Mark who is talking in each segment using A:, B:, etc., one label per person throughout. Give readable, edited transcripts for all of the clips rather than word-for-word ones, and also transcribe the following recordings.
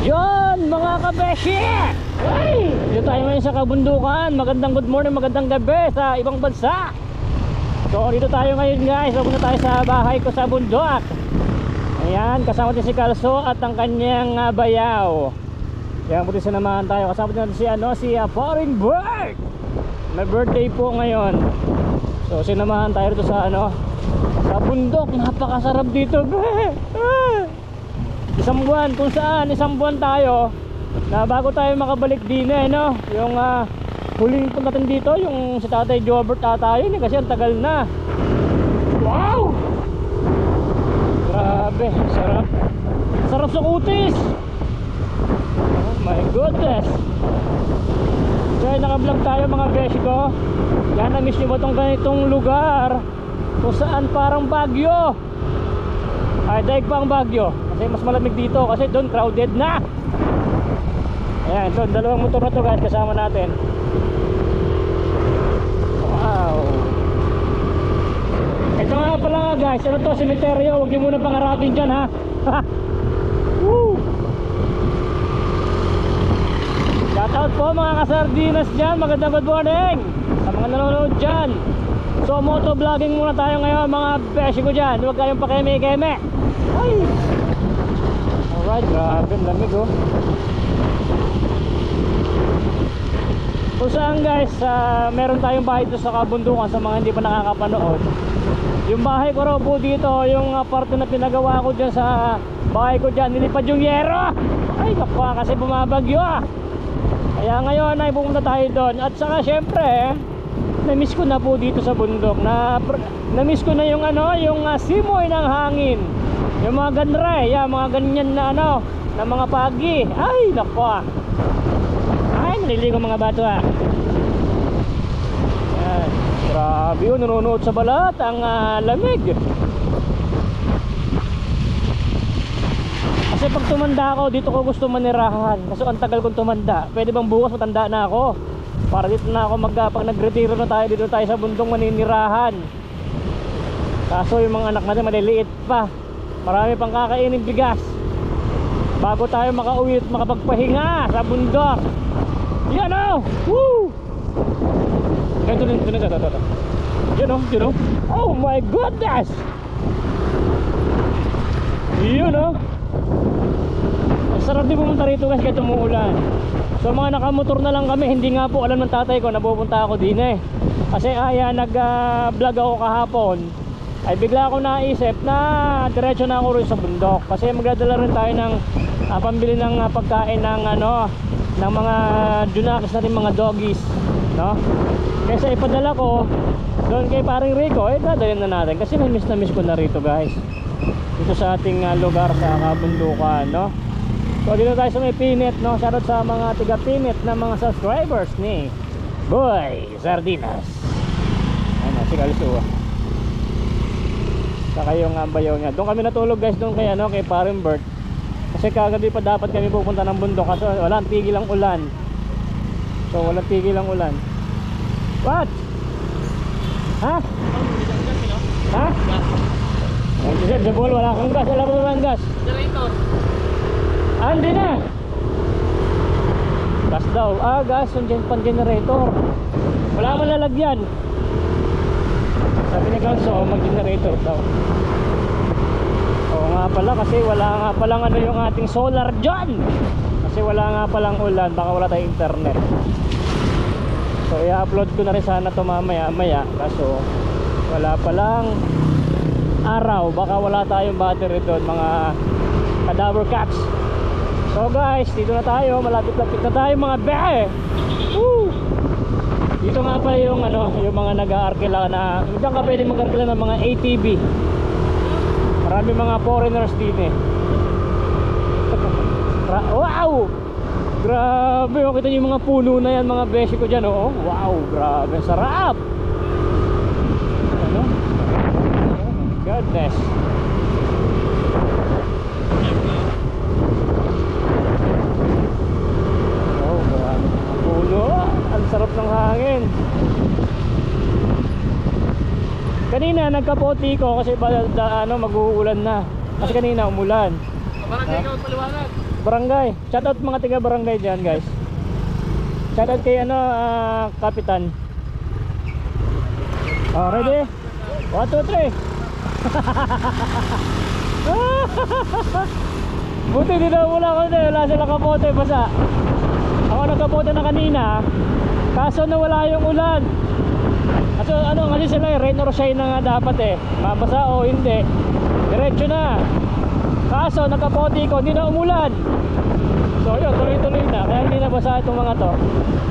A: Yon mga kabeshi! Ay! Dito tayo ngayon sa kabundukan. Magandang good morning, magandang gabi sa ibang bansa. So dito tayo ngayon guys. Pupunta tayo sa bahay ko sa bundok. Ayan, kasama din si Kalso at ang kanyang bayaw. Kaya buti sinamahan tayo. Kasama din si Foreign Bird. May birthday po ngayon. So sinamahan tayo dito sa sa bundok. Napakasarap dito. Isang buwan, kung saan isang buwan tayo na bago tayo makabalik din no? Yung huling punta natin dito, yung si Tatay Jobert tayo kasi ang tagal na. Wow! Grabe, sarap. Sarap sa kutis. Oh my goodness. Kaya naka-vlog tayo mga beshi ko. Yan, na-miss nyo ba itong ganitong lugar kung saan parang Baguio? Ay, daig pa ang Baguio. Kasi mas malamig dito kasi doon crowded na. Ayan, so dalawang motor na to guys kasama natin. Wow. Ito nga pala guys, ano to, semeteryo. Huwag nyo muna pangarapin dyan ha. Woo. Shout out po mga kasardinas dyan. Magandang good morning sa mga nanonood dyan. So motovlogging muna tayo ngayon mga beshi ko dyan. Huwag kayong pakeme-keme. Ay. Alright, grabe, lamig oh. Kung saan guys, meron tayong bahay dito sa kabundukan sa mga hindi pa nakakapanood. Yung bahay ko raw po dito, yung parte na pinagawa ko dyan sa bahay ko dyan, nilipad yung yero. Ay kapwa kasi bumabagyo ah. Kaya ngayon ay pumunta tayo doon. At saka syempre na-miss ko na po dito sa bundok. Na-miss ko na yung yung simoy ng hangin. Yung mga ganre, mga ganyan na na mga pagi. Ay, nako. Ay, naliligo mga bato ah. Yan. Grabe yun, nanonood sa balat. Ang lamig. Kasi pag tumanda ako, dito ko gusto manirahan. Kasi ang tagal kong tumanda. Pwede bang bukas matanda na ako? Para dito na ako pag nag-retiro na tayo, dito tayo sa bundong maninirahan. Kaso yung mga anak natin maliliit pa. Marami pang kakainin bigas bago tayo makauwi at makapagpahinga sa bundok. Yan o! Woo! Ito. Yan o. Oh my goodness! Yun o. Ang sarap din pumunta rito guys kahit umuulan. So mga nakamotor na lang kami. Hindi nga po alam ng tatay ko na pupunta ako din Kasi nag-vlog ako kahapon. Ay bigla ako naisip na diretso na ako rin sa bundok. Kasi magdadala rin tayo ng pambili ng pagkain ng ng mga junakis natin, mga doggies, no? Kaya ipadala ko doon kay paring Rico, dadalhin na natin kasi na miss ko na rito guys. Dito sa ating lugar sa kabundukan, no? So dito tayo sa may Pinit, no? Shoutout sa mga tiga Pinit na mga subscribers ni Boy Sardinas. Ano, si Kalso. Saka yung bayaw niya. Doon kami natulog guys, doon kay kay Foreign Bird. Kasi kagabi pa dapat kami pupunta ng bundok kasi walang tigil ang ulan. So walang tigil ang ulan. What? Ha? Ha? Sa bol wala kang gas, wala kang gas.
B: Generator.
A: Andi na. Gas daw. Gas yung pan-generator. Wala man lalagyan. Sabi ni Kalso, mag-generator daw. Oo nga pala kasi wala nga palang yung ating solar dyan. Kasi wala nga palang ulan, baka wala tayong internet. So i-upload ko na rin sana ito mamaya. Kaso wala palang araw, baka wala tayong battery doon mga cadaver cats. So guys, dito na tayo, malapit-lapit na tayo mga be. Woo! Dito nga pala yung yung mga nag-aarkila na diyan ka pwede mag-arkila ng mga ATV. Marami mga foreigners din Wow! Grabe, kita niyo yung mga puno na yan mga beshi ko dyan oh. Wow, grabe, sarap. Oh my goodness. Oh, grabe, puno. Ang sarap ng hangin. Kanina nagkapoti ko kasi mag-uulan na. Kasi kanina umulan.
B: Parang ikaw paliwanag.
A: barangay. Shoutout mga tiga barangay dyan guys. Shoutout kay Kapitan. Ready? 1, 2, 3. Buti di na mula ko din. Wala sila kapote basa. Ako nagkapote na kanina. Kaso nawala yung ulan. Kaso kasi sila rain or shine na nga dapat mabasa o hindi, diretso na. Kaso nagkapote ko, hindi na umulan. So yun, tuloy-tuloy na. Kaya hindi nabasa itong mga to.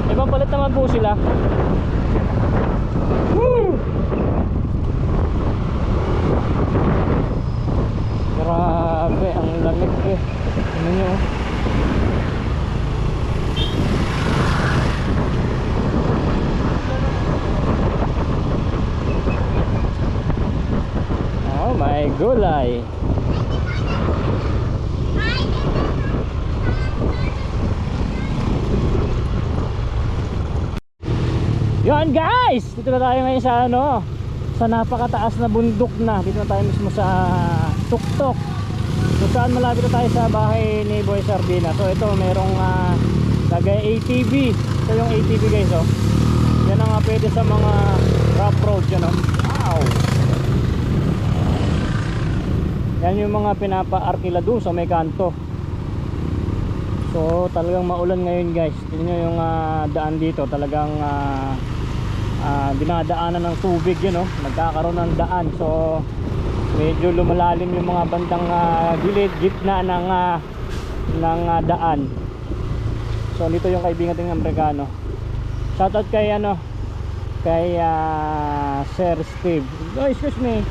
A: Ibang palit naman po sila. Woo! Grabe, ang lamig Ano nyo? Oh my gulay. Yan guys, dito na tayo ngayon sa sa napakataas na bundok na. Dito na tayo mismo sa tuktok, kung saan malapit na tayo sa bahay ni Boy Sardina. So ito merong lagay ATV. Ito yung ATV guys yan ang pwede sa mga rough road yan Wow. Yan yung mga pinapa-arkila doon sa may kanto. So talagang maulan ngayon guys. Tingnan nyo yung daan dito. Talagang dinadaanan ng tubig yun nagkakaroon ng daan. So medyo lumalalim yung mga bandang gilid, gitna ng daan. So dito yung kaibigan ting Amerikano. Shoutout kay kay Sir Steve. Oh, excuse me.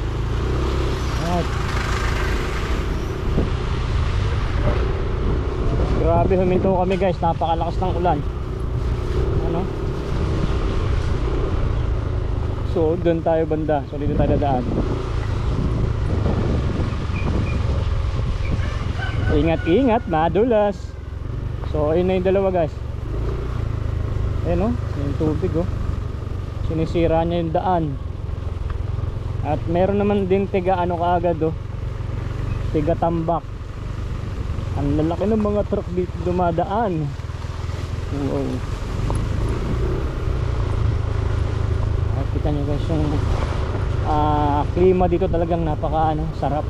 A: Right. Grabe, huminto kami guys, napakalakas ng ulan. So doon tayo banda. So dito tayo dadaan. Ingat-ingat, madulas. So ayun na yung dalawa guys. Ayun yung tubig sinisira niya yung daan. At meron naman din tiga kaagad tiga tambak. Ang lalaki ng mga truck dito dumadaan. Wow. At kita nyo guys yung klima dito talagang sarap.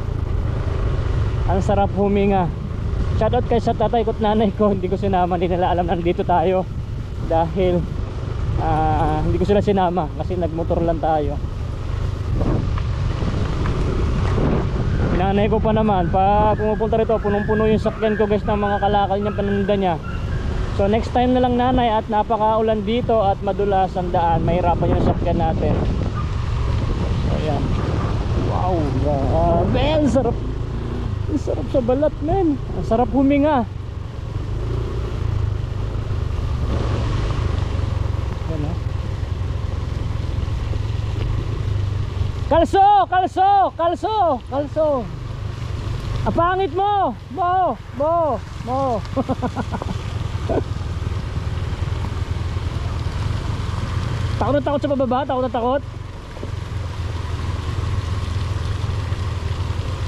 A: Ang sarap huminga. Shoutout kay sa tatay ko at nanay ko. Hindi ko sinama, hindi nila alam nandito tayo. Dahil hindi ko sila sinama kasi nagmotor lang tayo. Nanay ko pa naman, pag pumupunta rito, punong-puno yung sakyan ko guys ng mga kalakal niya, paninda niya. So next time na lang nanay, at napakaulan dito at madulas ang daan, mahirapan yung sakyan natin. So yan. Wow, grabe, ang sarap. Ang sarap sa balat men. Ang sarap huminga. Yan Kalso! Kalso! Kalso! Kalso! Apangit mo! Mo! Takot na takot sa pababa? Takot na takot?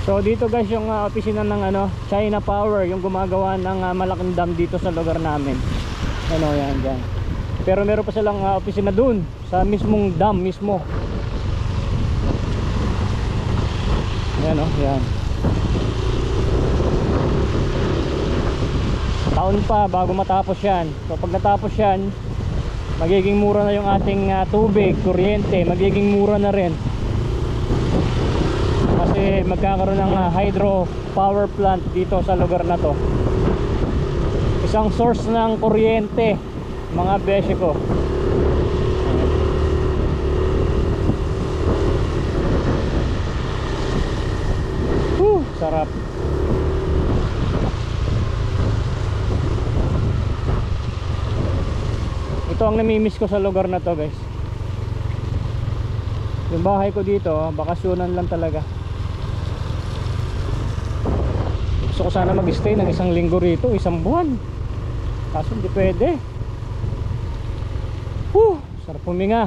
A: So dito guys yung opisina ng China Power, yung gumagawa ng malaking dam dito sa lugar namin. Yan dyan. Pero meron pa silang opisina dun sa mismong dam mismo. Yan yan. Taon pa bago matapos yan. So pag natapos yan, magiging mura na yung ating tubig, kuryente, magiging mura na rin. Kasi magkakaroon ng hydro power plant dito sa lugar na to. Isang source ng kuryente, mga besye ko. Sarap. Ito ang namimiss ko sa lugar na to guys. Yung bahay ko dito, bakasyonan lang talaga. Gusto ko sana mag-stay ng 1 linggo rito, 1 buwan. Kaso hindi pwede. Sarap huminga.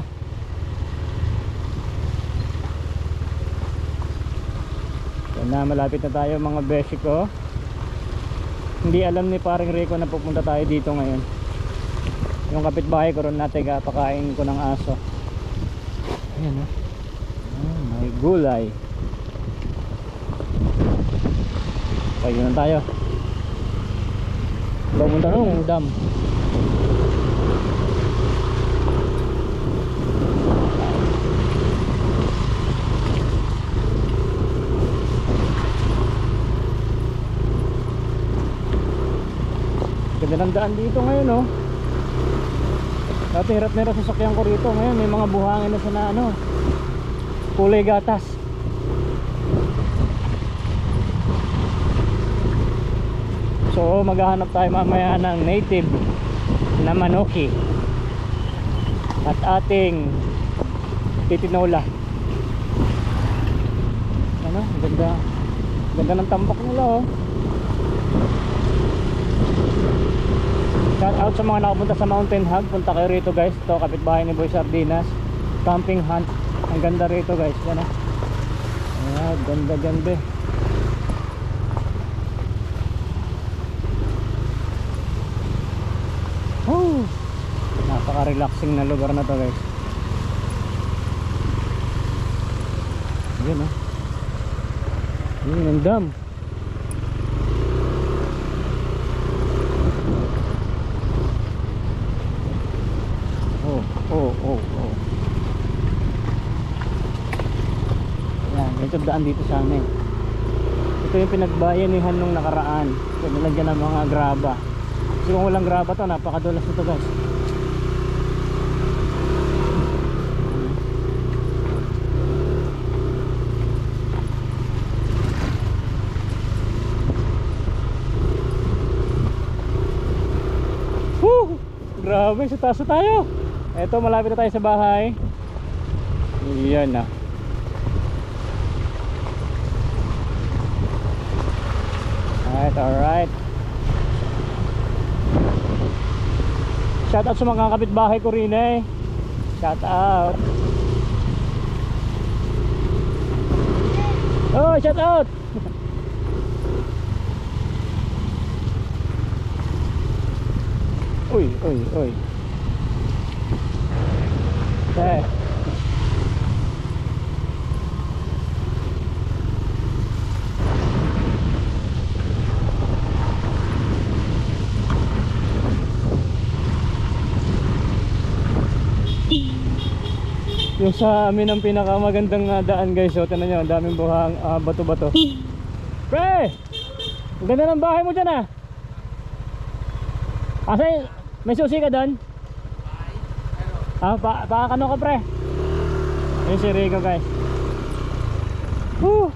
A: Yan na, malapit na tayo mga beshi ko. Hindi alam ni paring Rico na pupunta tayo dito ngayon. Yung kapitbahay ko ron natin pakain ko ng aso. Ayan oh. Oh, may gulay. Pwede na tayo. Pupunta ng dam. Ganda ng daan dito ngayon oh. Dati hirap na hirap sasakyan ko rito. Ngayon may mga buhangin na sa na ano, kulay gatas. So maghahanap tayo mamaya ng native na manoki at ating titinola. Ano, ganda. Ganda ng tambak nila oh. Shout out sa mga nakapunta sa Mountain Hug. Punta kayo rito guys. Ito kapitbahay ni Boy Sardinas. Camping hunt. Ang ganda rito guys. Yan ah. Ayan, ganda ganda. Oh, napaka-relaxing na lugar na to guys. Ayan ah. Ayan ang dam. Oh. Ayan, ito daan dito sa amin. Ito yung pinagbayanihan nung nakaraan. So nilagyan ng mga graba. Kasi kung walang graba to, napakadulas nito guys. Woo! Grabe, sa taas na tayo. Eto, malapit na tayo sa bahay. Yan na. Alright. Shout out sa mga kapitbahay ko rin eh. Shout out. Oh, shout out. Uy. Eh. Yung sa amin ang pinakamagandang daan guys. So tingnan nyo, ang daming buhang bato-bato. Pre! Ang ganda ng bahay mo dyan ah. Asa, may susi ka doon? Paakano ka pre? Ayun si Rico guys. Woo!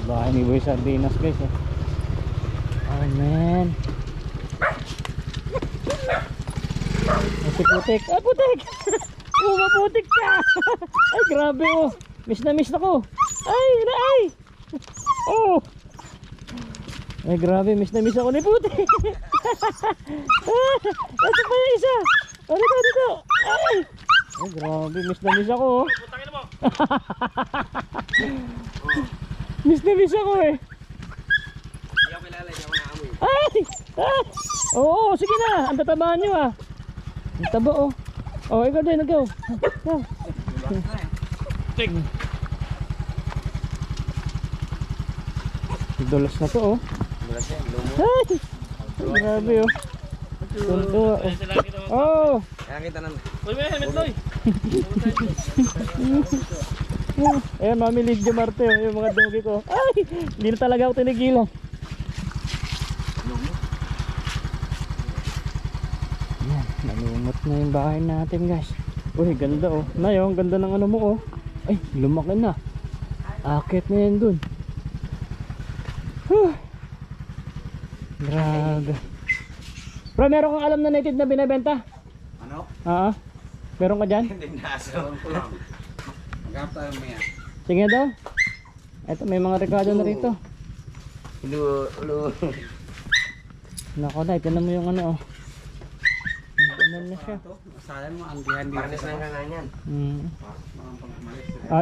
A: Bahay ni Boy Sardinas guys eh. Oh man. Si Putik. Ah Putik! Oh maputik ka! Ay grabe oh. Miss na ko. Ay! Oh! Ay grabe, miss na ako ni Putik. Ito pa yung isa. Dito. Ay grabe, miss ako oh.
B: Putangin mo.
A: Miss ako eh.
B: Hindi ako kilala, hindi ako naamoy.
A: Ay! Oo, sige na. Ang tatabahan nyo ah. Ang taba oh. Oh, ikaw din, ikaw.
B: Tik.
A: Dulas na to oh. Ay! Grabe oh. Tuntua oh.
B: Kaya kita naman. Uy, may helmet Loy.
A: Ayan, Mami Lidia Marte oh, yung mga dogi ko. Ay! Hindi na talaga ako tinigilan. Ayan, nalumot na yung bahay natin guys. Uy, ganda oh. Nayo, ang ganda ng ano mo oh. Ay, lumaki na. Akit na yan dun. Grabe. Bro, meron kang alam na native na binibenta?
B: Ano?
A: Oo. Meron ka dyan?
B: Hindi nasa. Magkap tayo maya.
A: Sige daw. Eto, may mga rekado na rito.
B: Ulo.
A: Nako na, ito na mo yung ano oh. Ano na siya.
B: Masalan mo, ang dihan dito. Parnis lang ka nga yan.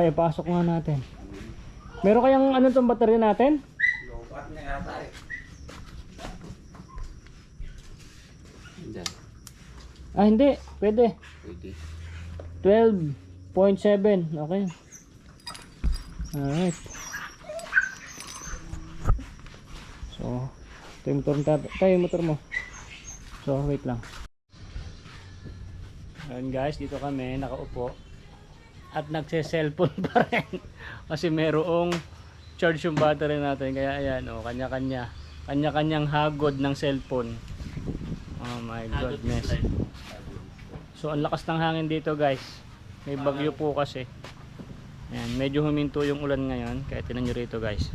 A: Ipasok nga natin. Meron kayang ano tong baterya natin?
B: Lobat na yata eh.
A: Ah, hindi. Pwede.
B: Pwede.
A: 12.7. Okay. Alright. So, ito yung motor, tayo yung motor mo. So, wait lang. Ayan guys, dito kami nakaupo. At nagse-cellphone pa rin. Kasi merong charge yung battery natin. Kaya ayan, oh, kanya-kanya. Kanya-kanyang hagod ng cellphone. Oh my goodness. So, ang lakas ng hangin dito guys. May bagyo po kasi. Ayan, medyo huminto yung ulan ngayon. Kaya tinan nyo rito guys.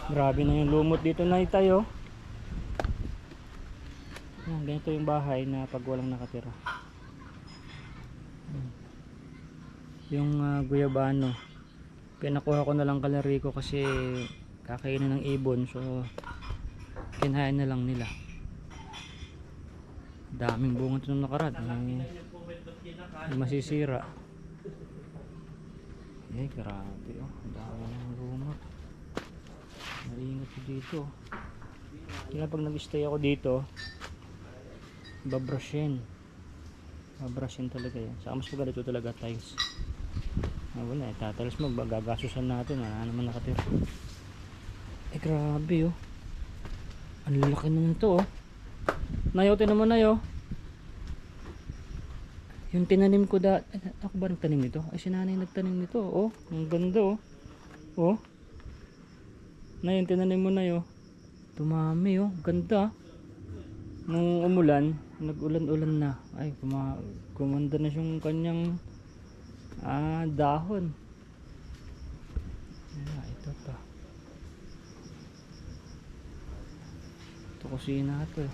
A: Grabe na yung lumot dito na tayo. Ayan, ganito yung bahay na pag walang nakatira. Yung guyabano. Pinakuha ko na lang kalari ko kasi kakainin ng ibon. So, kinain na lang nila. Daming bunga ito nung nakarad. May masisira. Eh, grabe oh. Dami ng lumot. Naingat ko dito. Kaya pag nag-stay ako dito, babrushin talaga yan. Saka mas maganda ito talaga tiles. Wala eh, tatalas mo, gagasusan natin, wala naman nakatira. Eh grabe oh. Ang laki na nito oh. Nayo, tinan mo nayo. Yung tinanim ko ako ba nagtanim nito? Ay si nanay nagtanim nito oh. Ang ganda oh. Oh. Na yung tinanim mo nayo. Tumami oh, ganda. Nung umulan, nag-ulan-ulan na. Ay, gumanda na yung kanyang dahon. Ito pa. Ito kusina ito.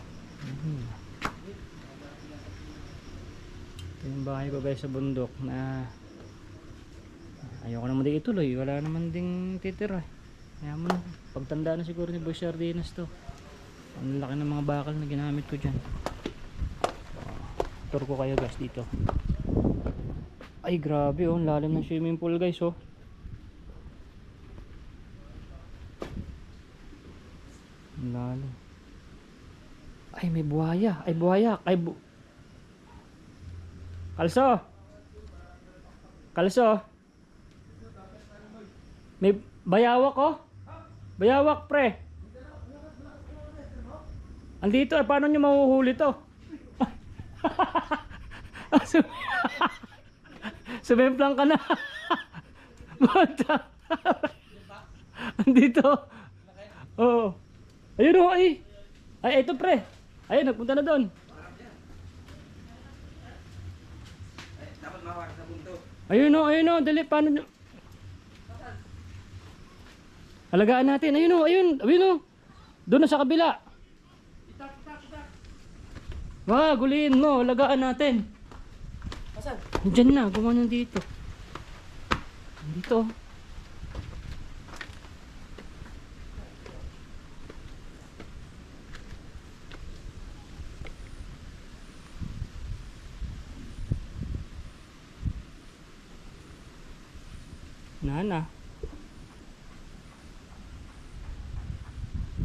A: Ito yung bahay ko guys sa bundok na ayoko naman din ituloy. Wala naman ding titira. Kaya mo na, pagtanda na siguro ni Boy Sardinas to. Ang laki ng mga bakal na ginamit ko dyan. Tour ko kayo guys dito. Ay grabe oh, lalim ng swimming pool guys oh. Lalim. Ay may buhaya. Ay buhaya. Kalso. Kalso. May bayawak oh. Bayawak pre. Andito eh, paano nyo mahuhuli to? Sumemplang ka na. Bata. Andito. Oo. Ayun o ay. Ay ito pre. Ayun nagpunta na doon.
B: Dapat mawak sa bunto.
A: Ayun o, dali paano nyo? Halagaan natin. Ayun o. Doon na sa kabila. Guliin mo, lagaan natin.
B: Asan?
A: Diyan na, gumawa dito. Dito. Nana.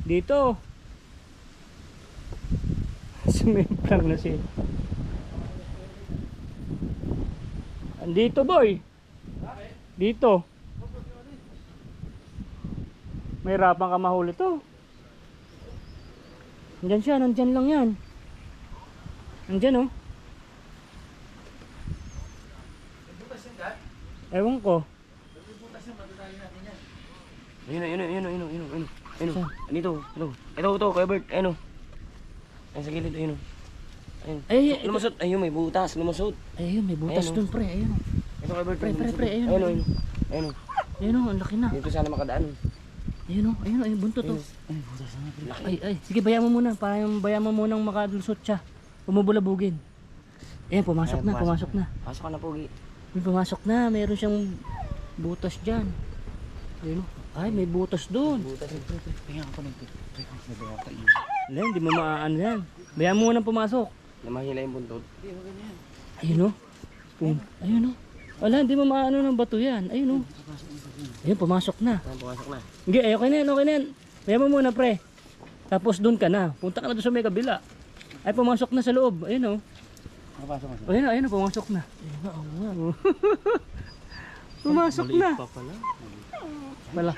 A: Dito. Sumemplang na siya. Andito boy. Dito. May hirapan ka mahuli to. Nandyan siya, nandyan lang yan. Nandyan oh. Ewan ko.
B: Ayun. Dito. Ito, Kuya Bert. Ayun. Ayun sa gilid, ayun. Ayun.
A: Ay,
B: Lumusot. Ayun, may butas. Lumusot.
A: ayun, may butas
B: Ayun,
A: dun pre. Ayun oh.
B: Ito, Kuya Bert.
A: Pre, ayun.
B: Ayun. Ayun.
A: Ayun oh, ang laki na.
B: Dito sana makadaan.
A: Ayun oh, ayun, buntot oh.
B: Ayun, butas na.
A: Ay, sige, bayaan mo muna. Bayaan mo munang makalusot siya. Umubulabugin. Ayan, pumasok na.
B: Pasok ka na, Pogi.
A: May pumasok na. Meron siyang butas dyan. Ayun oh. Ay, may butas dun.
B: Butas. Tingnan ko nito.
A: Wala, hindi mo maaan yan. Bayaan mo munang pumasok.
B: Namahila yung buntot.
A: Ayun oh. Ayun oh. Wala, hindi mo maano ng bato yan. Ayun oh. Ayun, pumasok na.
B: Pumasok na.
A: Hindi, okay na yan. Bayaan mo muna pre. Tapos doon ka na. Punta ka na doon sa may kabila. Ay, pumasok na sa loob. Ayun oh.
C: Nakapasok mo siya.
A: Ayun oh, ayun oh, pumasok na. Pumasok na.
B: Pa pala.
A: Wala.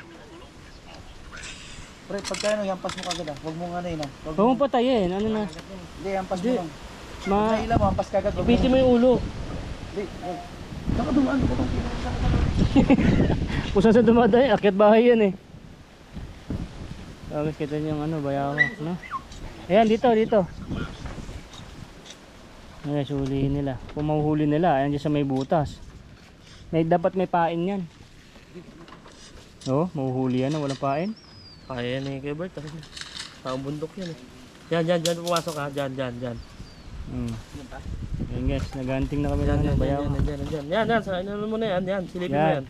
C: Pre, pagka ano, yampas mo kagad ah. Huwag mo nga na yun ah.
A: Huwag mong patayin. Ano na.
C: Hindi, yampas mo
A: Hindi.
C: lang.
A: Ma...
C: Naila mo, yampas kagad. Huwag
B: Ipitin mo yung ulo.
C: Hindi, huwag. Saka dumaan ko itong
A: Kung saan sa dumaday, akyat bahay yan eh. Tapos kita niyo yung ano, bayawak, no? Ayan, dito. Ayan, sulihin nila. Kung mahuhuli nila, ayan dyan sa may butas. Dapat may pain yan. Oh, mahuhuli yan na, walang pain.
B: Kaya yan eh, Kuya Bert. Taong bundok yan eh. Diyan, pumasok ha. Diyan.
A: Ayan guys, naghanting na kami
B: Diyan,
A: ng bayawak.
B: Yan, sa ano mo na yan. Silipin mo yan.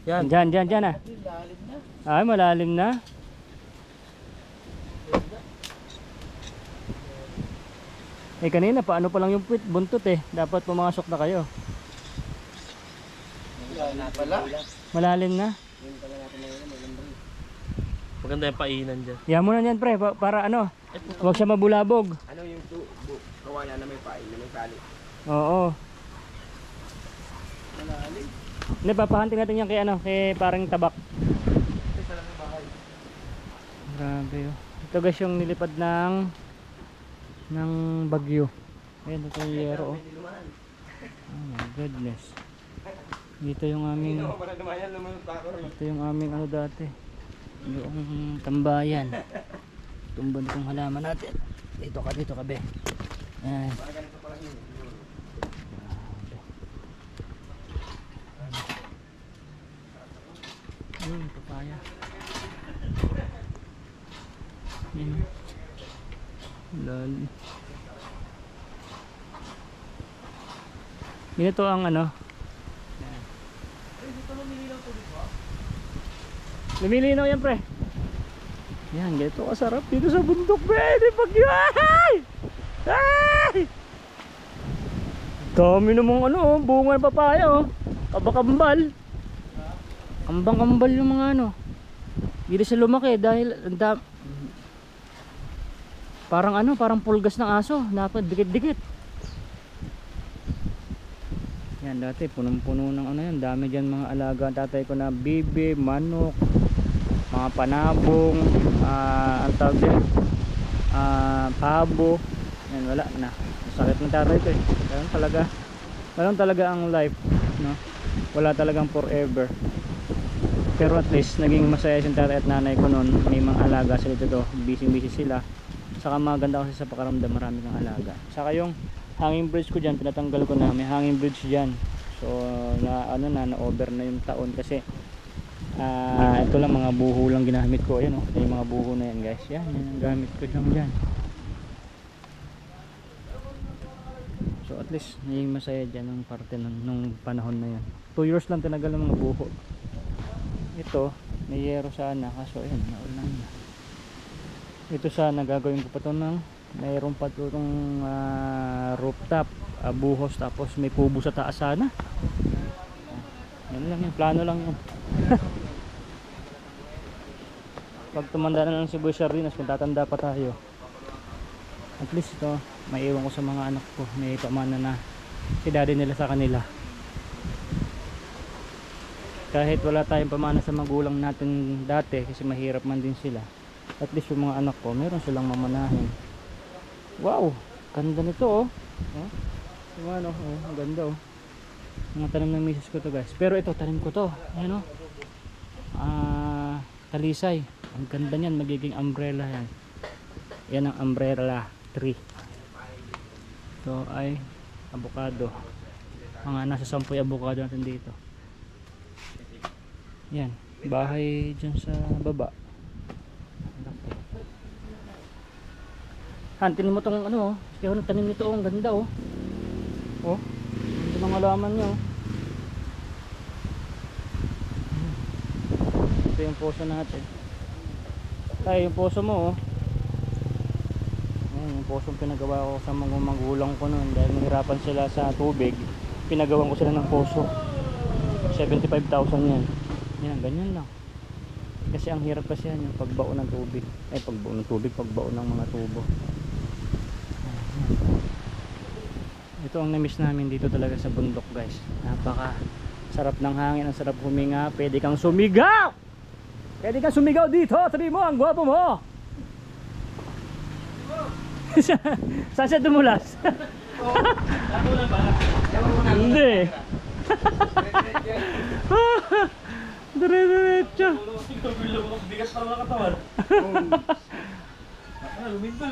B: Yan.
A: Diyan ah. Ay, malalim na. Eh kanina paano pa lang yung buntot eh. Dapat pumasok na kayo. Malalim na.
B: Maganda yung painan dyan.
A: Yan mo na yan pre, para ano, huwag siya mabulabog.
C: Ano yung kawayan na may pain, na may tali?
A: Oo. Hindi, papahanting natin yan kay ano, kay parang tabak. Grabe oh. Ito guys yung nilipad ng bagyo. Ayan, ito yung yero oh. Oh my goodness. Dito yung aming ano dati. Yung tambayan. Tumban itong halaman natin. Dito ka be. Ayan. Papaya. Ayan. Lali. Ganito ang ano. Lumilinaw yan pre. Yan, ganito kasarap dito sa bundok pre. Di bagyo. Ay! Ay! Dami namang ano, bunga ng papaya oh. Kabakambal. Ambang-ambal yung mga ano. Hindi siya lumaki dahil parang ano, parang pulgas ng aso. Dapat dikit-dikit. Yan dati punong-puno ng ano yan. Dami dyan mga alaga. Tatay ko na bibi, manok, mga panabong, ang tawag din, pabo. Yan wala na. Sakit ng tatay ko eh. Ganun talaga ang life, no? Wala talagang forever. Pero at least naging masaya si tatay at nanay ko noon. May mga alaga sila dito. Busy sila. Saka maganda kasi sa pakaramdam, marami kang alaga. Saka yung hanging bridge ko dyan, pinatanggal ko na. May hanging bridge dyan. So na-over na yung taon kasi ito lang mga buho lang ginamit ko. Ayan yung mga buho na yan guys. Yan yung gamit ko lang dyan. So at least naging masaya dyan ng parte nung panahon na yan. 2 years lang tinagal ng mga buho. Ito may yero sana kaso ayun naulan na. Ito sana gagawin ko pa ito ng mayroon pa ito itong rooftop, buhos, tapos may kubo sa taas sana. Yan lang yung plano lang yun. Pag tumanda na lang si Boy Sardinas, kung tatanda pa tayo, at least ito maiiwan ko sa mga anak ko, may pamana na si daddy nila sa kanila. Kahit wala tayong pamana sa magulang natin dati kasi mahirap man din sila, at least yung mga anak ko meron silang mamanahin. Wow, ganda nito oh. Yung ano, ang ganda oh. Mga tanim ng misis ko to guys. Pero ito tanim ko to. Ayan oh. Talisay. Ang ganda niyan, magiging umbrella yan. Yan ang umbrella tree. Ito ay avocado. Mga nasa 10 avocado natin dito. Yan, bahay dyan sa baba. Hantin mo tong ano oh. Kaya nagtanim nito oh, ang ganda oh. Oh. Ito ng halaman niya oh. Ito yung poso natin. Ay, yung poso mo oh. Ayan, yung posong pinagawa ko sa mga magulang ko noon dahil nahirapan sila sa tubig. Pinagawan ko sila ng poso. 75,000 yan. Yan, ganyan lang. Kasi ang hirap kasi yan, yung pagbao ng tubig. Ay, pagbao ng tubig, pagbao ng mga tubo. Ito ang na-miss namin dito talaga sa bundok, guys. Napaka sarap ng hangin, ang sarap huminga. Pwede kang sumigaw! Pwede kang sumigaw dito. Sabi mo, ang gwapo mo. Saan siya dumulas? Hindi. Dire-diretso.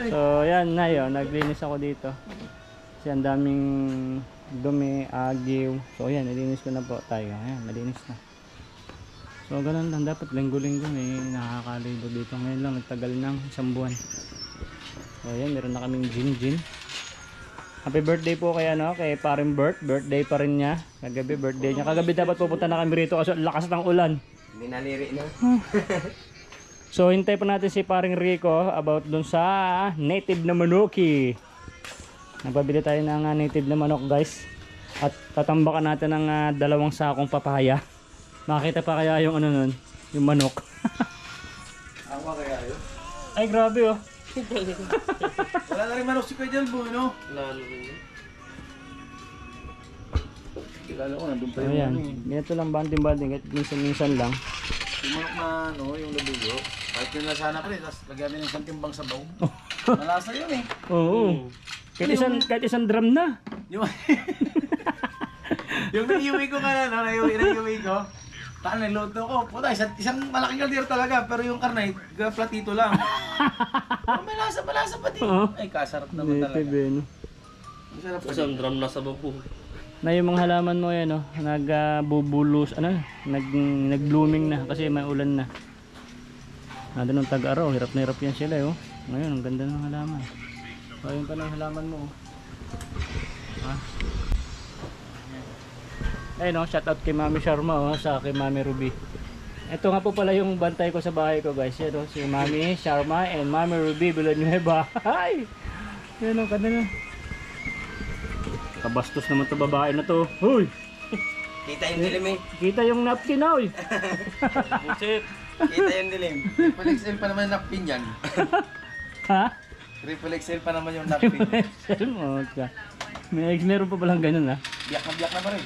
A: So yan na yun, naglinis ako dito. Kasi ang daming dumi, agiw. So yan, nilinis ko na po tayo. Ayan, malinis na. So ganun lang, dapat linggo-linggo may nakakalibo dito. Ngayon lang, nagtagal ng isang buwan. So yan, meron na kaming gin. Happy birthday po kay ano, kay Paring Bert. Birthday pa rin niya. Kagabi birthday niya. Kagabi dapat pupunta na kami rito kasi lakas ng ulan.
B: Hindi naliri na.
A: So hintay pa natin si Paring Rico about dun sa native na manuki. Nagbabili tayo ng native na manok, guys. At tatambakan natin ng 2 sakong papaya. Makita pa kaya yung ano nun, yung manok.
C: Ako kaya yun?
A: Ay grabe oh.
C: Wala na rin manok si Kuya Jalbo, no?
B: Lalo rin.
C: Kilala ko, nandun pa
A: So
C: yung
A: yan,
C: ano eh.
A: ganito lang banding-banding kahit minsan-minsan lang.
C: Yung manok na ano, yung labuyo. Kahit yun na sana pa rin, tapos lagyan din ng isang timbang sabaw. Malasa yun eh.
A: Oo. Kahit isang drum na.
C: Yung yung naiuwi ko nga na, no? Naiuwi ko. Paano niluto ko? Puta, isang malaking kaldero talaga, pero yung karnay, platito lang. Oh, malasa pa din.
A: Oo.
C: Ay, kasarap naman talaga.
A: Native eh, no?
C: Masarap pa
B: Kasi
C: din.
B: ang drum nasa babo.
A: Na yung mga halaman mo yan, no? Nagbubulos, nag-blooming na kasi may ulan na. Nandun ng tag-araw, hirap na hirap yan sila, oh. Ngayon, ang ganda ng halaman. So, ayun pa ng halaman mo, oh. Ha? Ayun, oh, shout out kay Mami Sharma, oh, sa kay Mami Ruby. Ito nga po pala yung bantay ko sa bahay ko, guys. Yan, oh, si Mami Sharma and Mami Ruby Villanueva. Hi! Yan, oh, kada na. Kabastos naman to babae na to. Hoy!
B: Kita yung dilim eh.
A: Kita yung napkin, oy!
B: Busit. Kita yung dilim.
C: Triple XL pa naman yung napkin yan.
A: Ha?
C: Triple XL pa naman yung napkin.
A: Oh, ka. Meron pa palang ganun, ha?
C: Biyak na pa rin.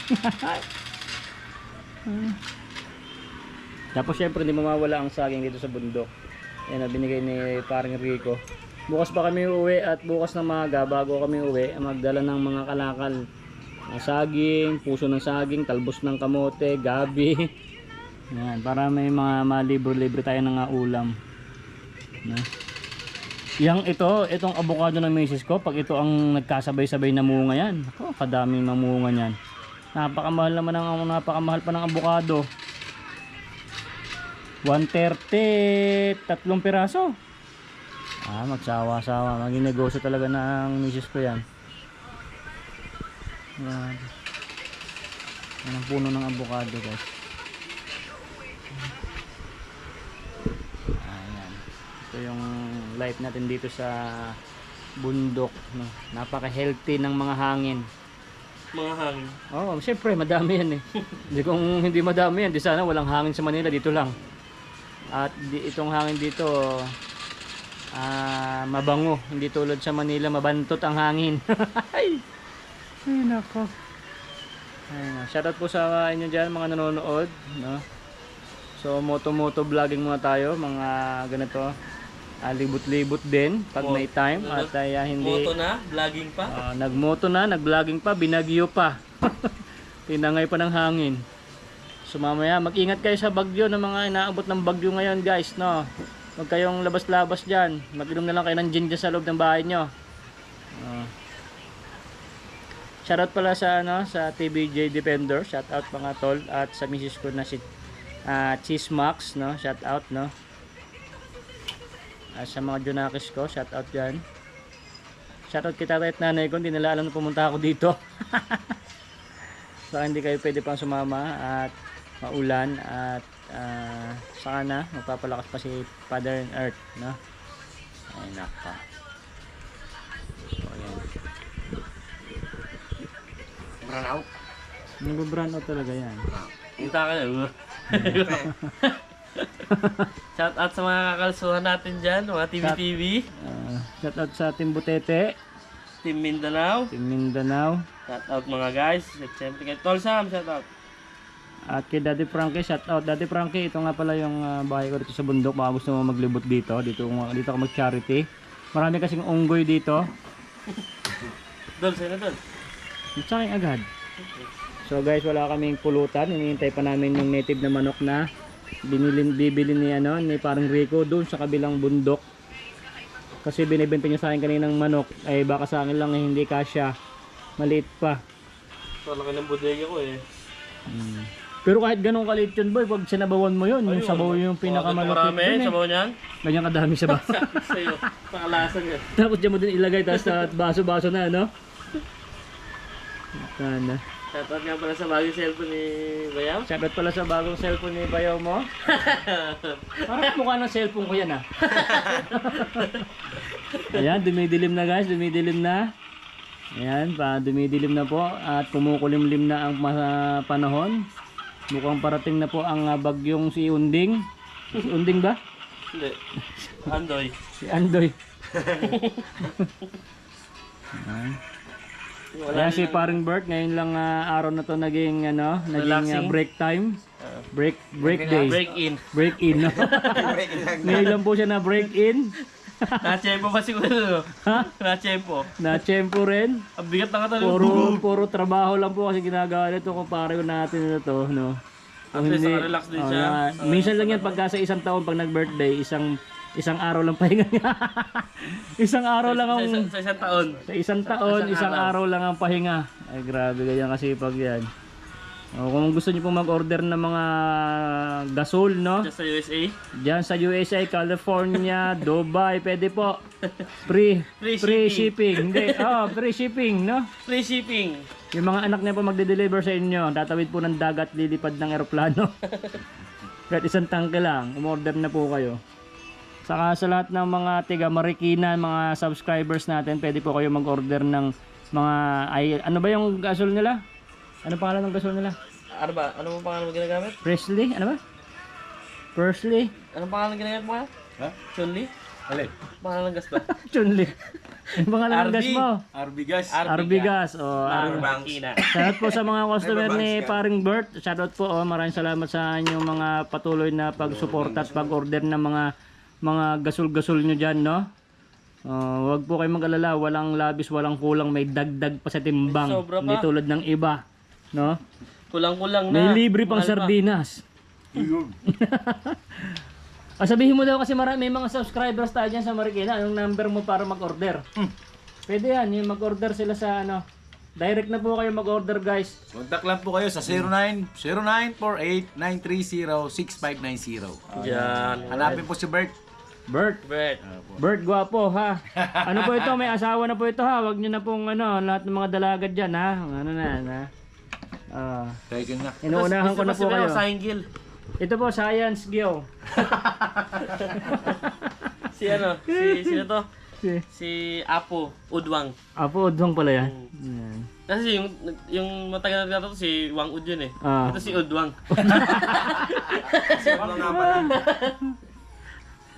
A: Tapos syempre hindi mawawala ang saging dito sa bundok. Yan na binigay ni Paring Rico. Bukas pa kami uuwi at bukas na maga bago kami uwi magdala ng mga kalakal. Saging, puso ng saging, talbos ng kamote, gabi. Yan, para may mga malibre-libre tayo ng ulam. No? Itong avocado ng misis ko, pag ito ang nagkasabay-sabay na munga yan. Ako, kadaming mamunga niyan. Napakamahal pa ng avocado. 130, 3 piraso. Magsawa-sawa. Maging negosyo talaga ng misis ko yan. Yan. Yan ang puno ng avocado, guys. Ayan. Ito yung life natin dito sa bundok, no? Napaka-healthy ng mga hangin.
B: Mga hangin.
A: Oh, syempre madami yan eh. Kung hindi madami yan, di sana walang hangin sa Manila, dito lang. At itong hangin dito mabango, hindi tulad sa Manila mabantot ang hangin. Ay nako. Shoutout po sa inyo dyan mga nanonood, no? So moto vlogging muna tayo, mga ganito. Libot-libot din pag may time at hindi
B: Moto na, vlogging pa.
A: nagmoto na, nag-vlogging pa, binagyo pa. Tinangay pa ng hangin. So mamaya mag-ingat kayo sa bagyo ng mga inaabot ng bagyo ngayon, guys, no. Huwag kayong labas-labas diyan. Mag-inom na lang kayo ng gin dyan sa loob ng bahay nyo. Shoutout pala sa sa TBJ Defender, shoutout mga tol, at sa misis ko na si Cheese Max, no, shoutout, no. Sa mga Junakis ko, shoutout dyan. Shoutout kita at nanay ko, hindi nila alam na pumunta ako dito. Baka hindi kayo pwede pang sumama at maulan at saka na magpapalakas pa si Father and Earth, no? Ay naka. So ayan.
B: Brown out.
A: Nag-brown out talaga yan.
B: Hinta ka na. Shout out sa mga kakalsuhan natin dyan, mga TV.
A: Shout out sa Team Butete,
B: Team Mindanao.
A: Team Mindanao.
B: Shout out mga guys. At syempre kay Tol Sam, shout out.
A: At kay Daddy Frankie, shout out. Daddy Frankie, ito nga pala yung bahay ko dito sa bundok. Baka gusto mo maglibot dito. Dito ako mag-charity. Marami kasing unggoy dito.
B: Dol, sa'yo na Dol.
A: Sa akin agad. So guys, wala kaming pulutan. Hinihintay pa namin yung native na manok na bibili ni parang Rico doon sa kabilang bundok. Kasi binibenta niya sa akin kaninang manok. Ay baka sa akin lang hindi kasya. Maliit pa.
B: So, laki ng bodega ko eh.
A: Pero kahit ganun kaliit yun boy, pag sinabawan mo yun, yung sabaw yung pinakamalaki
B: Marami,
A: dun
B: sabaw niyan.
A: Ganyan kadami sabaw.
B: Sa'yo, pakalasan yan.
A: Tapos dyan mo din ilagay tapos sa baso-baso na ano. Sana.
B: Shout out nga pala sa bagong cellphone ni Bayaw.
A: Shoutout pala sa bagong cellphone ni Bayaw mo. Parang mukha ng cellphone ko yan ah. Ayan, dumidilim na guys, dumidilim na. Ayan, dumidilim na po at kumukulimlim na ang panahon. Mukhang parating na po ang bagyong si Unding. Si Unding ba?
B: Hindi. Andoy.
A: Si Andoy. Ayan. Ayan si Paring Bert, ngayon lang araw na to naging
B: Relaxing.
A: break time. Break day.
B: Break in.
A: Break in. No? Ngayon lang po siya na break in.
B: Na-tempo pa siguro.
A: Ha?
B: Na-tempo.
A: Na tiyempo rin.
B: Ang bigat na katalong.
A: Puro trabaho lang po kasi ginagawa nito kumpare ko natin na to, no.
B: At least relax din siya.
A: Minsan lang yan pagka sa isang taon pag nag-birthday, isang araw lang pahinga niya. Isang araw lang ang
B: Sa isang taon.
A: sa isang taon, isang araw lang ang pahinga. Ay grabe ganyan kasi pag yan. Kung gusto niyo po mag-order ng mga gasol, no?
B: Just sa USA.
A: Diyan sa USA, California, Dubai, pwede po. Free shipping. Hindi, free shipping, no?
B: Free shipping.
A: Yung mga anak niya po magde-deliver sa inyo, tatawid po ng dagat, lilipad ng eroplano. Kahit isang tangke lang, umorder na po kayo. Saka sa lahat ng mga tiga Marikina, mga subscribers natin, pwede po kayo mag-order ng mga, ano ba yung gasol nila? Ano pangalan ng gasol nila?
B: Ano ba? Ano mo pangalan mo ginagamit?
A: Presley? Ano ba? Presley?
B: Anong pangalan ginagamit mo?
C: Ha?
B: Chunli?
C: Alay.
B: Pangalan ng gas ba?
A: Chunli. Yung pangalan ng gas mo?
C: RB guys.
A: RB Gas.
B: Marikina.
A: Shoutout po sa mga customer ni Paring Bert. Shoutout po. Maraming salamat sa inyong mga patuloy na pagsuporta at pag-order ng mga gasol-gasol nyo dyan, no? Wag po kayo mag-alala. Walang labis, walang kulang. May dagdag pa sa timbang.
B: Sobra pa.
A: Hindi tulad ng iba, no?
B: Kulang-kulang na.
A: May libre pang
B: Mahal pa.
A: sardinas.
C: Yun.
A: Sabihin mo daw kasi may mga subscribers tayo dyan sa Marikina. Anong number mo para mag-order? Pwede yan. Yung mag-order sila sa ano. Direct na po kayo mag-order guys.
C: Contact lang po kayo sa 0948-930-6590.
B: Yan.
C: Hanapin po si Bert.
A: Bert. Bert, gwapo ha. Ano po ito? May asawa na po ito ha. Wag nyo na pong lahat ng mga dalaga dyan ha. Ano na.
C: Tayo na.
A: Inuunahan ko na po kayo.
B: Saingil.
A: Ito po, Science Gyo.
B: Sino to? Si Apo Udwang.
A: Apo, udwang pala yan. Yan.
B: Kasi yung matagal na to si Wang Ud yun eh. Ito si Udwang.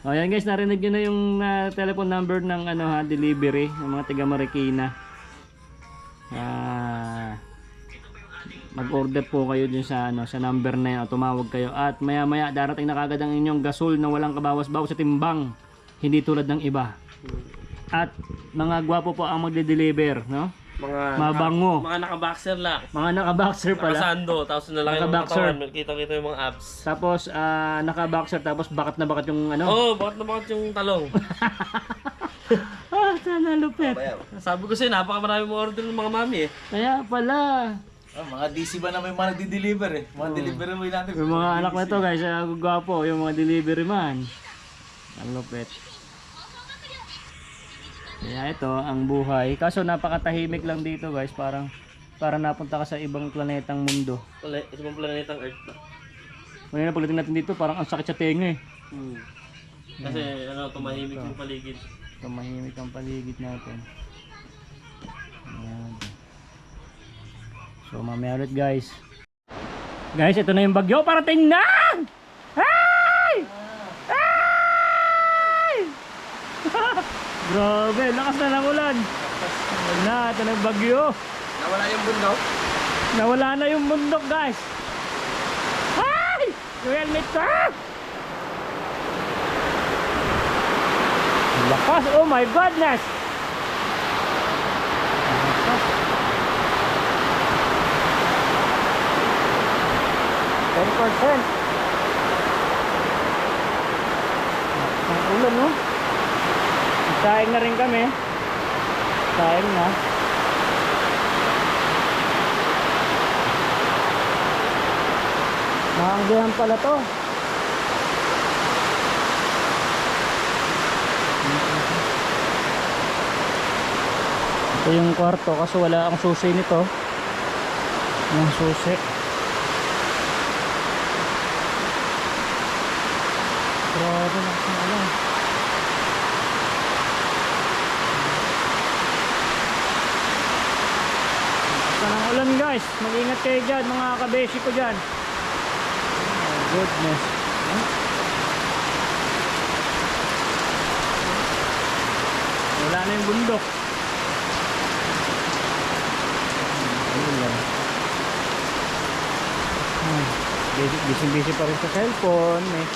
A: Ayan guys, narinig nyo na yung telephone number ng delivery ng mga taga Marikina. Mag-order po kayo din sa number na yan o tumawag kayo at maya-maya darating na kagad ang inyong gasol na walang kabawas-bawas sa timbang, hindi tulad ng iba. At mga gwapo po ang magde-deliver, no? Mabango.
B: Mga naka-boxer lang.
A: Mga naka-boxer pala.
B: Naka-sando, tapos nalaki yung
A: Naka-boxer.
B: katawan. Kita-kita yung mga abs.
A: Tapos naka-boxer tapos bakat na bakat yung
B: Bakit na bakit yung talong?
A: sana lupet.
B: Sabi ko sa'yo, napakamarami mo order ng mga mami eh.
A: Kaya pala.
C: Mga DC ba na may mga nagdi-deliver eh. Mga delivery boy natin.
A: Yung mga anak na to guys, gwapo, yung mga delivery man. Ang lupet. Kaya ito ang buhay. Kaso napakatahimik lang dito guys, parang napunta ka sa ibang planetang mundo.
B: Isang planetang Earth ba?
A: Ngayon na pagdating natin dito, parang ang sakit sa tenga eh.
B: Kasi tumahimik yung paligid.
A: Tumahimik ang paligid natin. Ayan. So mamaya ulit guys. Guys, ito na yung bagyo, parating na! Ay! Grabe, lakas na ng ulan. Wala, ito na yung bagyo.
B: Nawala yung bundok.
A: Nawala na yung bundok, guys. Ay! Yung helmet ko! Lakas, oh my goodness! Lakas. 10%. Ang ulan, no? Saing na rin kami. Saing na. Nakanggihan pala to. Ito yung kwarto kasi wala akong susi nito. Yung susi. Grabe na kasi ulan. Basta ng ulan guys. Mag-ingat kayo dyan mga kabeshi ko dyan. Oh goodness. Wala na yung bundok. Busy pa rin sa cellphone eh.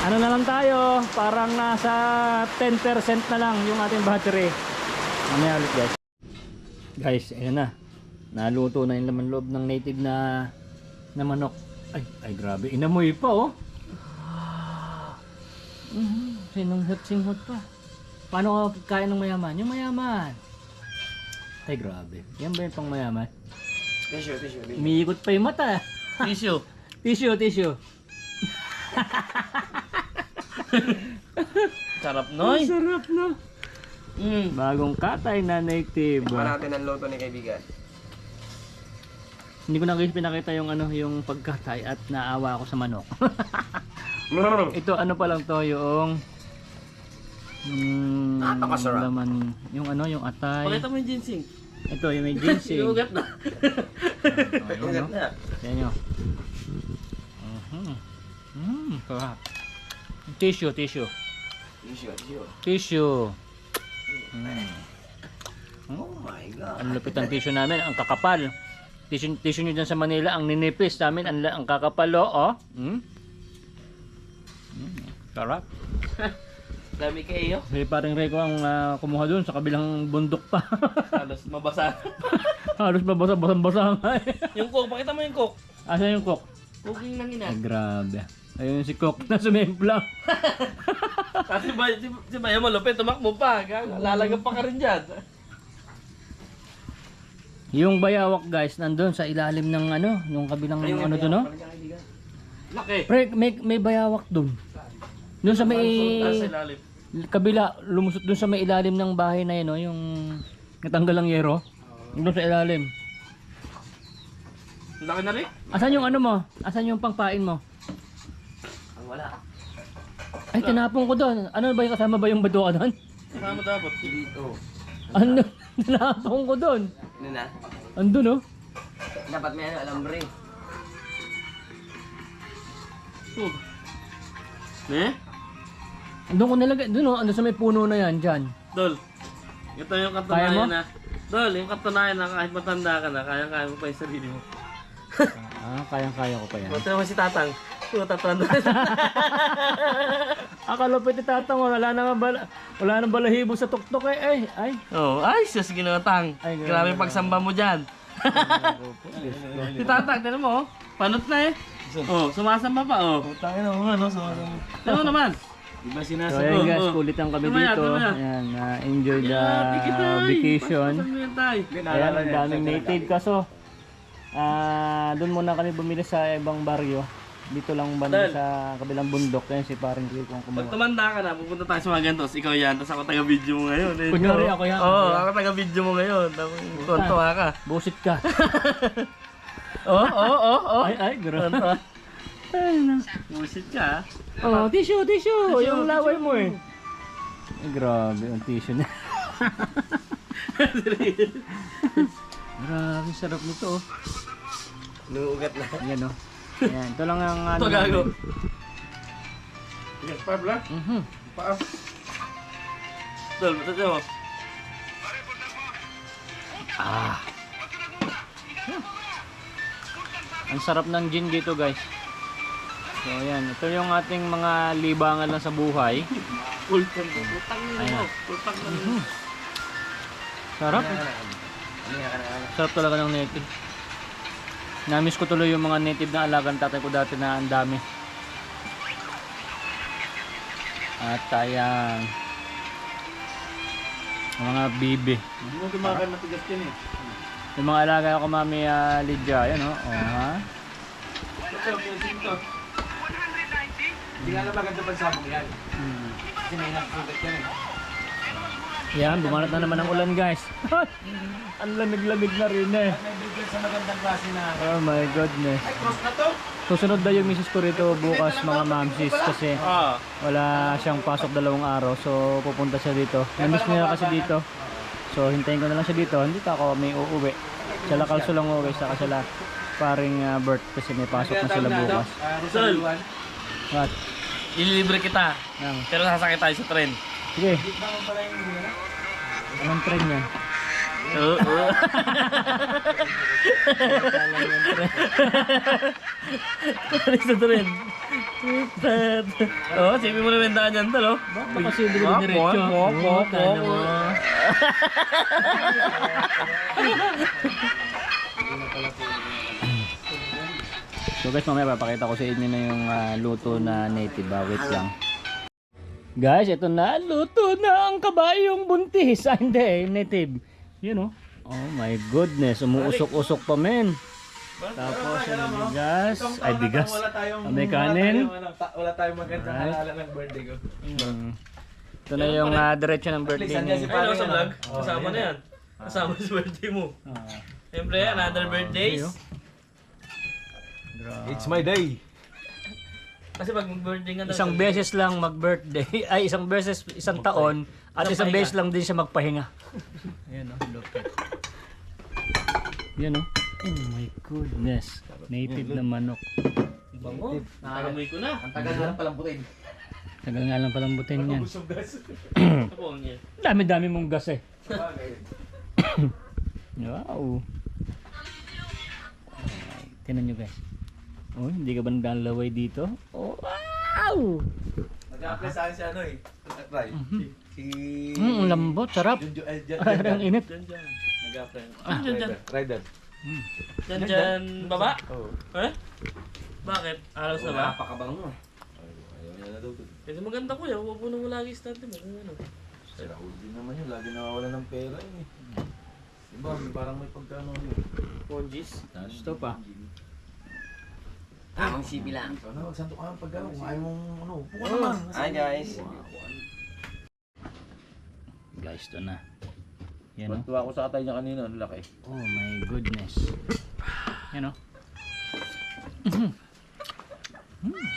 A: Ano na lang tayo, parang nasa 10% na lang yung ating battery. Mamaya ulit guys. Guys, ayan na. Naluto na yung laman loob ng native na manok. Ay grabe, inamoy pa oh. Sinunghot pa. Paano ka kain ng mayaman? Yung mayaman. Ay grabe. Yan ba yung pang mayaman?
B: Tissue.
A: Umiikot pa yung mata.
B: Tissue.
A: Tissue.
B: Sarap, Noy.
A: Sarap na. Bagong katay na native.
B: Tikman natin ang luto ni kaibigan.
A: Hindi ko na guys pinakita yung yung pagkatay at naawa ako sa manok. Ito ano pa lang to yung
B: Napakasarap.
A: laman, yung yung atay.
B: Pakita mo yung ginseng.
A: Ito yung may ginseng.
B: Iugat na.
A: Ayun,
B: na.
A: Yan nyo. Sarap. Tissue.
B: Tissue. Oh my God.
A: Ang lupit ng tissue namin, ang kakapal. Tissue nyo dyan sa Manila, ang ninipis namin, ang kakapal oh. Sarap.
B: Dami kayo.
A: Kasi parang Rico ang kumuha dun sa kabilang bundok pa.
B: Halos mabasa.
A: Halos basa nga eh.
B: Yung coke, pakita mo yung coke.
A: Asan yung cook?
B: Cooking lang ina.
A: Ay, grabe. Ayun si cook na sumemplang.
B: Kasi si Bayo malupit, tumakbo pa. Lalagap pa ka rin dyan.
A: Yung bayawak guys, nandun sa ilalim ng yung kabilang doon no?
B: Laki.
A: Pre, may bayawak dun. Doon sa may
B: Nasa ilalim.
A: kabila, lumusot dun sa may ilalim ng bahay na yun, no? Yung natanggal ang yero. Doon sa ilalim.
B: Laki na rin.
A: Asan yung mo? Asan yung pangpain mo?
B: Wala.
A: Ay, tinapon ko doon. Ano ba yung kasama ba yung baduka doon?
B: Kasama dapat. Dito.
A: Ano? Tinapon ko doon.
B: Ano na?
A: Andun oh.
B: Dapat may alambre. Ne?
A: Andun ko nilagay. Doon oh. Andun sa may puno na yan. Dyan.
B: Dol. Ito yung
A: Kaya mo?
B: katunayan na. Dol, yung katunayan na kahit matanda ka na, kaya mo pa yung sarili mo.
A: Kayang-kaya ko pa yan.
B: Ito naman si Tatang. Puro tatanda.
A: Akala pa Tatang, wala nang balahibo sa tuktok eh. Ay.
B: Oh, ay, sus, ginatang.
A: Ay,
B: Grabe pagsamba mo dyan. Si Tatang, tinan mo, panot na eh. Oh, sumasamba pa, oh.
C: Putangin na mga no, sumasama.
B: Ano naman?
C: Diba
A: So
C: sinasabi?
A: ayan guys,
B: oh.
A: kulitan kami
B: Tumaya,
A: dito.
B: tumaya.
A: Ayan, enjoy the vacation. Ayan, ang daming native kaso. Doon muna kami bumili sa ibang baryo. Dito lang banda
B: Dal.
A: sa kabilang bundok. Ayan si paring Rico ang
B: Pag
A: kumuha.
B: tumanda ka na, pupunta tayo sa mga gantos. Ikaw yan, tapos ako taga-video mo ngayon. Eh,
A: Kunyari
B: no?
A: ako yan.
B: Oo, ako taga-video mo ngayon. Tontuwa ka.
A: Busit ka.
B: Oo.
A: Ay, grabe.
B: Tontuwa.
A: Ay, na.
B: Busit ka.
A: Oh, tissue. Yung laway mo eh. Ay, grabe ang tissue niya. Grabe, sarap nito oh.
B: Nuugat na.
A: Ayan oh. Ayan, ito lang ang
B: Ito gago.
C: Yes, Pablo.
B: Tol, ito mo.
A: Ah. Ang sarap ng gin dito guys. So ayan, ito yung ating mga libangan lang sa buhay.
B: Ultang mo.
A: Ayan.
B: Ultang mo.
A: Sarap. Sarap talaga ng native. Namiss ko tuloy yung mga native na alagang tatay ko dati na ang dami. At ayan. Mga bibi.
C: Hindi mo kumakain matigas yan eh.
A: Yung mga alaga ko mami Lydia, yan o. Oh, ha?
C: Ito, pinasing to. Hindi nga na maganda pansabog yan. Kasi may nagsugat yan eh.
A: Yan, bumanat na naman ang ulan guys. Ang lamig-lamig na rin eh.
C: At may bigyan sa magandang klase na.
A: Oh my goodness.
C: Ay, cross na to!
A: Susunod na yung misis ko rito bukas mga mamsis kasi
B: Ah.
A: wala siyang pasok 2 araw. So pupunta siya dito. Namiss niya kasi dito. So hintayin ko na lang siya dito. Hindi pa ako may uuwi. Sila Kalso lang uuwi saka sila paring Bert kasi may pasok na sila bukas.
B: Sol,
A: What?
B: ililibre kita.
A: Nang.
B: Pero sasakay tayo sa tren.
A: Sige. Anong tren yan?
B: Oo. Sa tren. Oo, sipin mo na bentahan dyan, tol, oh.
A: Bakit kasi diretso? Tala mo. So guys, mamaya papakita ko sa inyo na yung luto na native. Wait lang. Guys, ito na. Luto na ang kabayong buntis. Ah, hindi. Native. Yun oh. Oh my goodness. Umuusok-usok pa men. Tapos yung bigas. Ay bigas. May kanin.
C: Wala tayong magandang
A: Alright.
C: alala ng birthday ko.
A: Ito na yung diretso ng birthday
C: Please,
A: niya.
C: andyan si
B: Ayun, sa
C: Pare,
B: vlog.
C: oh,
B: Kasama
C: ayan.
B: na yan. Kasama sa birthday mo.
A: Ah,
B: Siyempre, another birthdays.
A: ayun. Grabe.
C: It's my day.
B: Kasi pag mag-birthday nga daw.
A: Isang beses lang mag-birthday, ay isang beses, isang taon, at isang beses lang din siya magpahinga. Ayan o, lupit. Yan o. Oh my goodness. Native na manok.
B: Bango. Nakakamoy ko na.
C: Ang tagal na lang palang putin.
A: Tagal nga lang palang butin yan.
C: Busog gas.
B: Ito po ang yan.
A: Dami-dami mong gas eh. Wow. Tinan nyo guys. Oh, hindi ka ba naglalaway dito? Oh, wow!
C: Nag-apply sa akin si ano eh. Try. Si...
A: Ang lambot, sarap. Ay, ang init.
B: Diyan, dyan.
C: Nag-apply.
B: Ah, dyan, dyan.
C: Rider.
B: Dyan, dyan. Baba?
C: Oo.
B: Eh? Bakit? Alas na ba?
C: Napakabango. Ayaw niya na daw.
B: Kasi maganda ko yan. Huwag mo nang lagi stante mo. Kung ano.
C: Sira din naman yun. Lagi nakawala ng pera yun eh. Diba? Parang may pagkano yun.
B: Ponjis.
A: Gusto pa.
D: Tamang sipi lang.
C: Ano, santo ka ng pagkano. Kung ayaw mong ano. Upo ka naman.
D: Hi guys.
A: Guys, ito na. Yan o.
C: Tuwa ko sa katay niya kanina. Ang laki.
A: Oh my goodness. Yan o.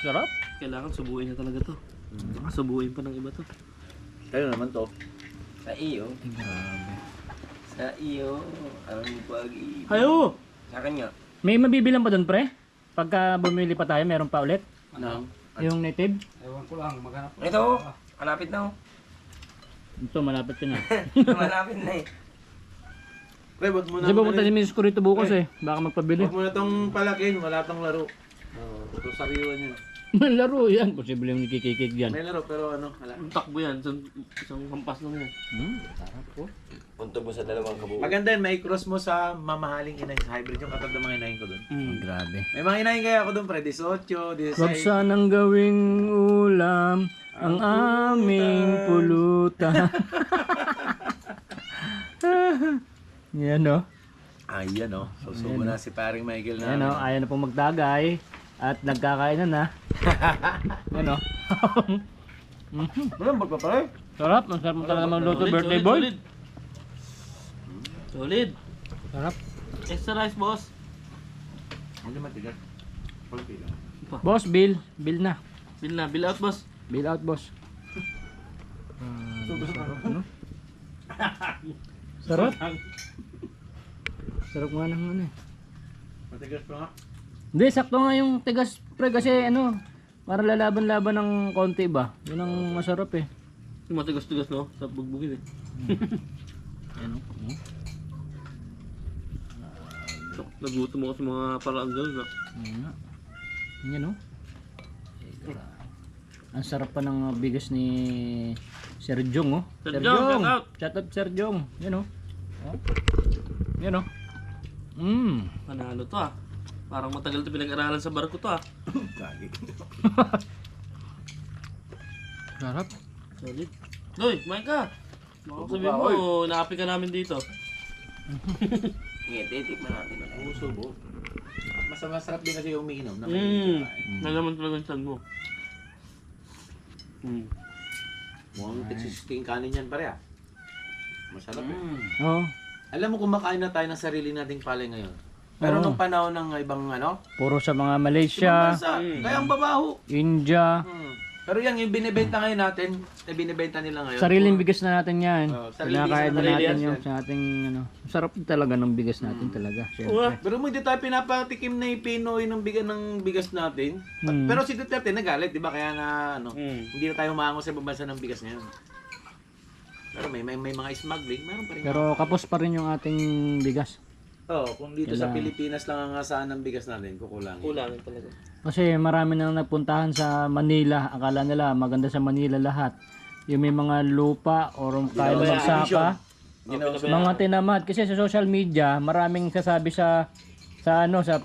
A: Sarap.
B: Kailangan subuin niya talaga to. Subuin pa ng iba to.
C: Kayo naman to.
D: Sa iyo.
A: Grabe.
D: Sa iyo. Ang pag-ibig.
A: Hayo!
D: Sa akin nga.
A: May mabibilang pa doon pre? Pagka bumili pa tayo, meron pa ulit?
C: Nang?
A: Yung native?
D: Ito. Malapit na oh.
A: Ito, malapit ka na.
D: Malapit na eh.
C: Pre, wag mo na.
A: Kasi pupunta si Mrs. ko rito bukas eh. Baka magpabili.
C: Wag mo na tong palakin. Wala tong laro. Ito sariwan yan.
A: May laro yan. Posible yung nakikikig yan.
C: May laro pero ano. Wala.
B: Ang takbo yan. Isang hampas lang yan.
A: Sarap po.
D: Punto mo sa dalawang kabuo.
C: Maganda yun. May cross mo sa mamahaling inahin. Hybrid yung katag ng mga inahin ko doon.
A: Grabe.
C: May mga inahin kaya ako doon pre. 18, 16.
A: Huwag sanang gawing ulam ang aming pulutan. Yan o.
C: Ayan o. Susubo na si paring Michael na.
A: Yan o. Ayaw na pong magtagay. At nagkakainan na. Yan o.
C: Malambot pa pare.
A: Sarap. Ang sarap mo talaga magluto, birthday boy.
B: Solid. Solid.
A: Sarap.
B: Extra rice, boss.
C: Hindi matigas. Pulpi lang.
A: Boss, bill. Bill na.
B: Bill na. Bill out, boss.
A: Bill out, boss. Ano? Sarap. Sarap nga ng ano eh.
C: Matigas pa nga.
A: Hindi, sakto nga yung tigas pre kasi ano, para lalaban-laban ng konti ba? Yun ang masarap eh.
B: Matigas-tigas no? Sa bugbugin eh.
A: Ayan o.
B: Nagutom mo kasi mga paraan gano'n na.
A: Ayan nga. Ayan o. Ang sarap pa ng bigas ni Sir Jong, oh.
B: Sir Jong, shout out.
A: Shout out Sir Jong. Yan, oh. Yan, oh.
B: Panalo to ah. Parang matagal ito pinag-aralan sa barko to ah.
C: Gagi.
A: Sarap.
B: Solid. Doy, kumain ka. Baka sabihin mo, naapi ka namin dito.
D: Sige, titikman natin.
C: Subo. Masarap din kasi yung umiinom.
B: Nalaman talaga yung tiyan mo.
C: Mukhang tiksisking kanin yan pare ah. Masarap eh.
A: Oh.
C: Alam mo kumakain na tayo ng sarili nating palay ngayon. Pero
A: Oo.
C: nung panahon ng ibang ano,
A: Puro sa mga
C: ibang
A: Malaysia,
C: bansa, kaya ang babaho.
A: India.
C: Pero yan, yung binibenta ngayon natin, binibenta nila ngayon.
A: Sariling bigas na natin yan.
C: sariling
A: Pinakain na
C: bigas na
A: natin
C: yan.
A: yung sa ating ano. Sarap talaga ng bigas natin talaga. Siyempre.
C: Pero mo hindi tayo pinapatikim na yung Pinoy ng bigas natin. Pero si Duterte nagalit, di ba? Kaya na ano, hindi na tayo humango sa ibang bansa ng bigas ngayon. Pero may mga smuggling, meron pa rin.
A: Pero kapos pa rin yung ating bigas.
C: Kung dito sa Pilipinas lang ang asaan ng bigas natin, kukulangin.
B: Kulangin talaga.
A: Kasi marami nang nagpuntahan sa Manila. Akala nila maganda sa Manila lahat. Yung may mga lupa or kaya magsaka. Mga tinamad. Kasi sa social media, maraming sasabi sa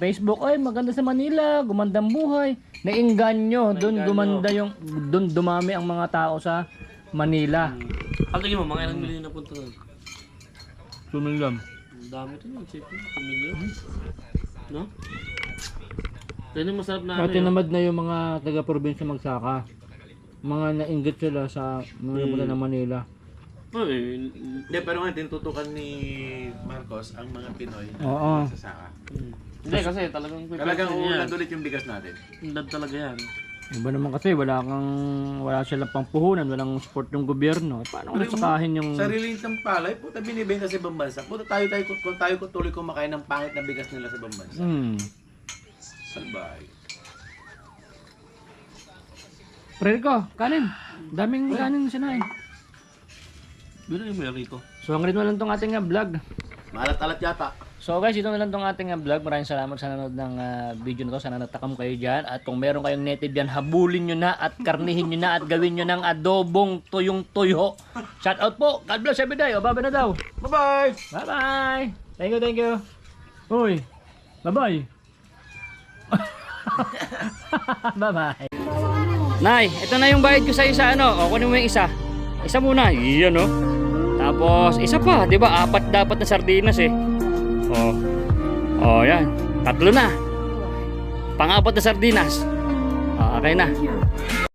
A: Facebook, ay maganda sa Manila, gumandang buhay. Nainganyo, doon dumami ang mga tao sa Manila.
B: Ang tingin mo, mga ilang milyon na punta nun?
A: Sumilam.
B: Ang dami ito yun, siyempre. Milyon. No? Yan yung masarap na
A: Kaya tinamad na yung mga taga-probinsya magsaka. Mga nainggit sila sa mga punta ng Manila.
C: Hindi, pero nga tinututukan ni Marcos ang mga Pinoy
A: Oo.
C: sa saka.
B: Hindi kasi talagang
C: Talagang
B: yan.
C: uunad ulit yung bigas natin.
B: Unad talaga yan.
A: Iba naman kasi wala silang pampuhunan, walang support ng gobyerno. Paano
C: Pero
A: nasakahin yung
C: Sarili ng palay, puta binibenta sa ibang bansa. Puta tayo tuloy kumakain ng pangit na bigas nila sa ibang bansa. Salbay.
A: Pre ko, kanin. Daming kanin sinain.
B: Bilo yung may rito.
A: So hanggang mo lang tong ating vlog.
C: Maalat-alat yata.
A: So guys, ito na lang tong ating vlog. Maraming salamat sa nanonood ng video na to. Sana natakam kayo dyan. At kung meron kayong native yan, habulin nyo na at karnihin nyo na at gawin nyo ng adobong tuyong-tuyo. Shout out po. God bless every day. O, bye na daw.
C: Bye-bye!
A: Bye-bye. Thank you. Uy. Bye-bye. Bye-bye. Nay, ito na yung bayad ko sa isa, ano? O, kunin mo yung isa. Isa muna. Iyan, no? Tapos, isa pa. Di ba? 4 dapat na sardinas, eh. Oh, yan. 3 na. Pang-4 na sardinas. Okay na.